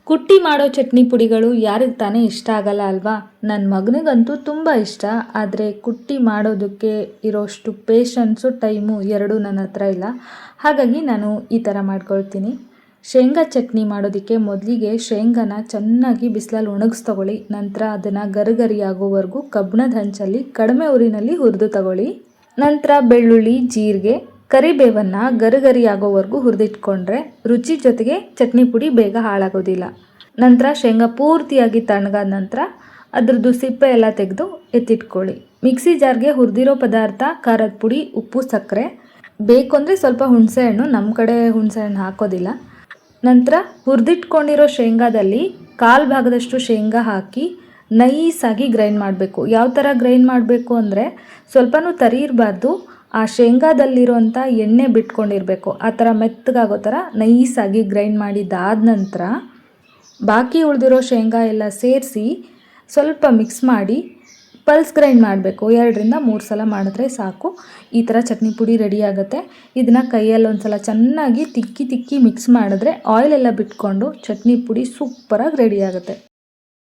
ಕುಟ್ಟಿ ಮಾಡೋ ಚಟ್ನಿ ಪುಡಿಗಳು ಯಾರಿಗೆ ತಾನೇ ಇಷ್ಟ ಆಗಲ್ಲ ಅಲ್ವಾ? ನನ್ನ ಮಗನಿಗಂತೂ ತುಂಬ ಇಷ್ಟ. ಆದರೆ ಕುಟ್ಟಿ ಮಾಡೋದಕ್ಕೆ ಇರೋಷ್ಟು ಪೇಷನ್ಸು ಟೈಮು ಎರಡೂ ನನ್ನ ಹತ್ರ ಇಲ್ಲ. ಹಾಗಾಗಿ ನಾನು ಈ ಥರ ಮಾಡ್ಕೊಳ್ತೀನಿ. ಶೇಂಗಾ ಚಟ್ನಿ ಮಾಡೋದಕ್ಕೆ ಮೊದಲಿಗೆ ಶೇಂಗಾನ ಚೆನ್ನಾಗಿ ಬಿಸಿಲಲ್ಲಿ ಒಣಗಿಸ್ತಗೊಳ್ಳಿ. ನಂತರ ಅದನ್ನು ಗರಿಗರಿ ಆಗೋವರೆಗೂ ಕಬ್ಬಿಣದ ಹಂಚಲ್ಲಿ ಕಡಿಮೆ ಉರಿನಲ್ಲಿ ಹುರಿದು ತಗೊಳ್ಳಿ. ನಂತರ ಬೆಳ್ಳುಳ್ಳಿ, ಜೀರಿಗೆ, ಕರಿಬೇವನ್ನು ಗರಿಗರಿ ಆಗೋವರೆಗೂ ಹುರಿದಿಟ್ಕೊಂಡ್ರೆ ರುಚಿ ಜೊತೆಗೆ ಚಟ್ನಿ ಪುಡಿ ಬೇಗ ಹಾಳಾಗೋದಿಲ್ಲ. ನಂತರ ಶೇಂಗಾ ಪೂರ್ತಿಯಾಗಿ ತಣ್ಣಗಾದ ನಂತರ ಅದ್ರದ್ದು ಸಿಪ್ಪೆ ಎಲ್ಲ ತೆಗೆದು ಎತ್ತಿಟ್ಕೊಳ್ಳಿ. ಮಿಕ್ಸಿ ಜಾರ್ಗೆ ಹುರಿದಿರೋ ಪದಾರ್ಥ, ಖಾರದ ಪುಡಿ, ಉಪ್ಪು, ಸಕ್ಕರೆ, ಬೇಕು ಅಂದರೆ ಸ್ವಲ್ಪ ಹುಣಸೆಹಣ್ಣು, ನಮ್ಮ ಕಡೆ ಹುಣಸೆಹಣ್ಣು ಹಾಕೋದಿಲ್ಲ. ನಂತರ ಹುರಿದಿಟ್ಕೊಂಡಿರೋ ಶೇಂಗಾದಲ್ಲಿ ಕಾಲು ಭಾಗದಷ್ಟು ಶೇಂಗಾ ಹಾಕಿ ನೈಸಾಗಿ ಗ್ರೈಂಡ್ ಮಾಡಬೇಕು. ಯಾವ ಥರ ಗ್ರೈಂಡ್ ಮಾಡಬೇಕು ಅಂದರೆ ಸ್ವಲ್ಪನೂ ತರಿ ಇರಬಾರ್ದು. ಆ ಶೇಂಗಾದಲ್ಲಿರೋಂಥ ಎಣ್ಣೆ ಬಿಟ್ಕೊಂಡಿರಬೇಕು. ಆ ಥರ ಮೆತ್ತಗಾಗೋ ಥರ ನೈಸಾಗಿ ಗ್ರೈಂಡ್ ಮಾಡಿದ್ದಾದ ನಂತರ ಬಾಕಿ ಉಳಿದಿರೋ ಶೇಂಗಾ ಎಲ್ಲ ಸೇರಿಸಿ ಸ್ವಲ್ಪ ಮಿಕ್ಸ್ ಮಾಡಿ ಪಲ್ಸ್ ಗ್ರೈಂಡ್ ಮಾಡಬೇಕು. 2ರಿಂದ 3 ಸಲ ಮಾಡಿದ್ರೆ ಸಾಕು. ಈ ಥರ ಚಟ್ನಿ ಪುಡಿ ರೆಡಿ ಆಗುತ್ತೆ. ಇದನ್ನು ಕೈಯಲ್ಲಿ ಒಂದು ಸಲ ಚೆನ್ನಾಗಿ ತಿಕ್ಕಿ ಮಿಕ್ಸ್ ಮಾಡಿದ್ರೆ ಆಯಿಲೆಲ್ಲ ಬಿಟ್ಕೊಂಡು ಚಟ್ನಿ ಪುಡಿ ಸೂಪರಾಗಿ ರೆಡಿ ಆಗುತ್ತೆ.